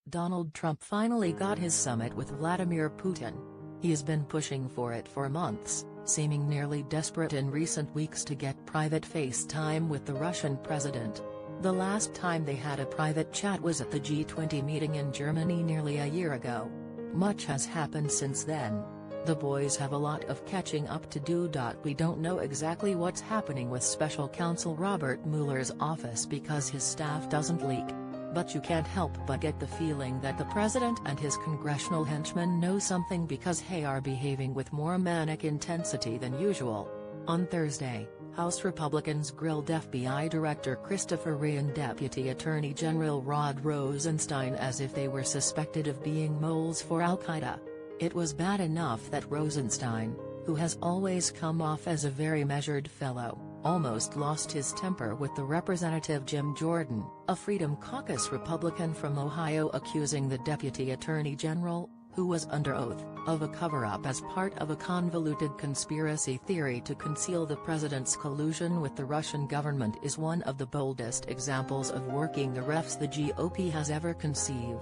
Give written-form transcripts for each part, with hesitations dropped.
Donald Trump finally got his summit with Vladimir Putin. He has been pushing for it for months, seeming nearly desperate in recent weeks to get private FaceTime with the Russian president. The last time they had a private chat was at the G20 meeting in Germany nearly a year ago. Much has happened since then. The boys have a lot of catching up to do. We don't know exactly what's happening with Special Counsel Robert Mueller's office because his staff doesn't leak. But you can't help but get the feeling that the president and his congressional henchmen know something because they are behaving with more manic intensity than usual. On Thursday, House Republicans grilled FBI Director Christopher Wray and Deputy Attorney General Rod Rosenstein as if they were suspected of being moles for al-Qaeda. It was bad enough that Rosenstein, who has always come off as a very measured fellow, almost lost his temper with the Representative Jim Jordan, a Freedom Caucus Republican from Ohio, accusing the Deputy Attorney General, who was under oath, of a cover-up as part of a convoluted conspiracy theory to conceal the president's collusion with the Russian government is one of the boldest examples of working the refs the GOP has ever conceived.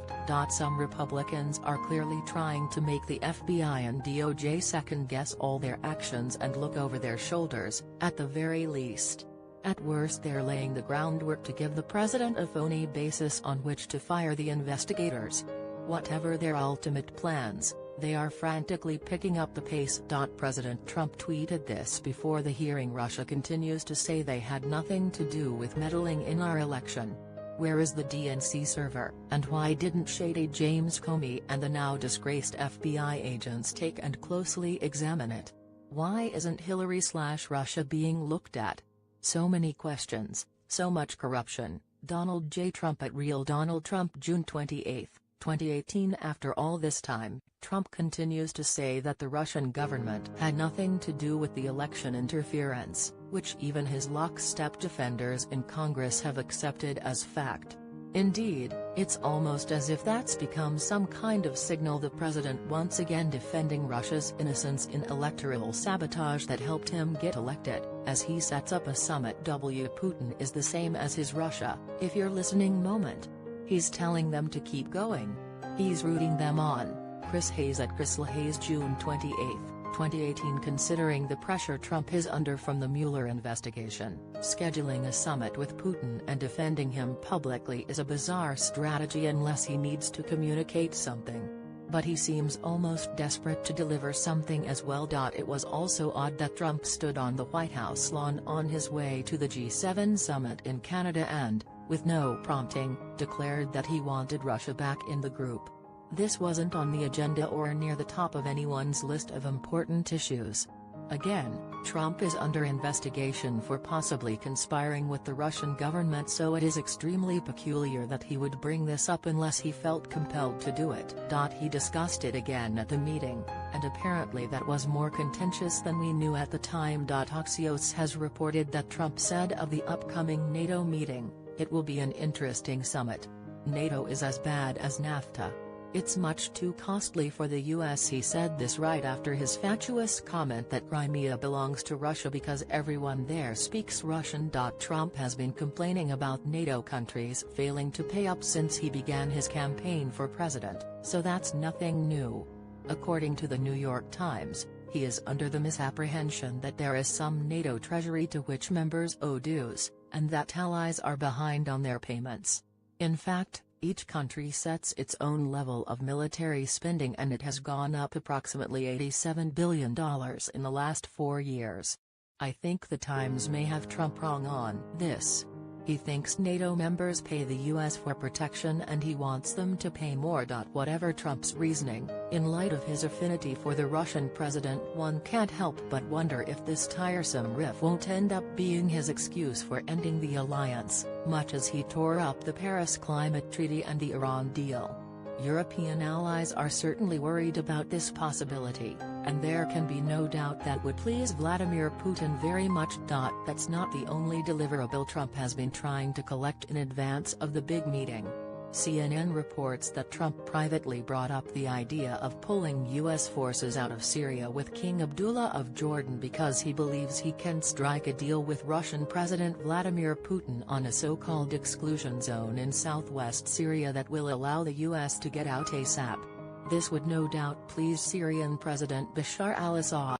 Some Republicans are clearly trying to make the FBI and DOJ second-guess all their actions and look over their shoulders, at the very least. At worst, they're laying the groundwork to give the president a phony basis on which to fire the investigators. Whatever their ultimate plans, they are frantically picking up the pace. President Trump tweeted this before the hearing. Russia continues to say they had nothing to do with meddling in our election. Where is the DNC server, and why didn't shady James Comey and the now disgraced FBI agents take and closely examine it? Why isn't Hillary/Russia being looked at? So many questions, so much corruption. Donald J. Trump at Real Donald Trump, June 28, 2018. After all this time, Trump continues to say that the Russian government had nothing to do with the election interference, which even his lockstep defenders in Congress have accepted as fact. Indeed, it's almost as if that's become some kind of signal the president once again defending Russia's innocence in electoral sabotage that helped him get elected, as he sets up a summit. Putin is the same as his Russia, if you're listening moment. He's telling them to keep going. He's rooting them on. Chris Hayes at Crystal Hayes, June 28, 2018. Considering the pressure Trump is under from the Mueller investigation, scheduling a summit with Putin and defending him publicly is a bizarre strategy unless he needs to communicate something. But he seems almost desperate to deliver something as well. It was also odd that Trump stood on the White House lawn on his way to the G7 summit in Canada and, with no prompting, declared that he wanted Russia back in the group. This wasn't on the agenda or near the top of anyone's list of important issues. Again, Trump is under investigation for possibly conspiring with the Russian government, so it is extremely peculiar that he would bring this up unless he felt compelled to do it. He discussed it again at the meeting, and apparently that was more contentious than we knew at the time. Axios has reported that Trump said of the upcoming NATO meeting, "It will be an interesting summit. NATO is as bad as NAFTA. It's much too costly for the US." He said this right after his fatuous comment that Crimea belongs to Russia because everyone there speaks Russian. Trump has been complaining about NATO countries failing to pay up since he began his campaign for president, so that's nothing new. According to the New York Times, he is under the misapprehension that there is some NATO treasury to which members owe dues, and that allies are behind on their payments. In fact, each country sets its own level of military spending, and it has gone up approximately $87 billion in the last 4 years. I think the Times may have Trump wrong on this. He thinks NATO members pay the US for protection and he wants them to pay more. Whatever Trump's reasoning, in light of his affinity for the Russian president, one can't help but wonder if this tiresome riff won't end up being his excuse for ending the alliance, much as he tore up the Paris Climate Treaty and the Iran deal. European allies are certainly worried about this possibility, and there can be no doubt that would please Vladimir Putin very much. That's not the only deliverable Trump has been trying to collect in advance of the big meeting. CNN reports that Trump privately brought up the idea of pulling U.S. forces out of Syria with King Abdullah of Jordan because he believes he can strike a deal with Russian President Vladimir Putin on a so-called exclusion zone in southwest Syria that will allow the U.S. to get out ASAP. This would no doubt please Syrian President Bashar al-Assad.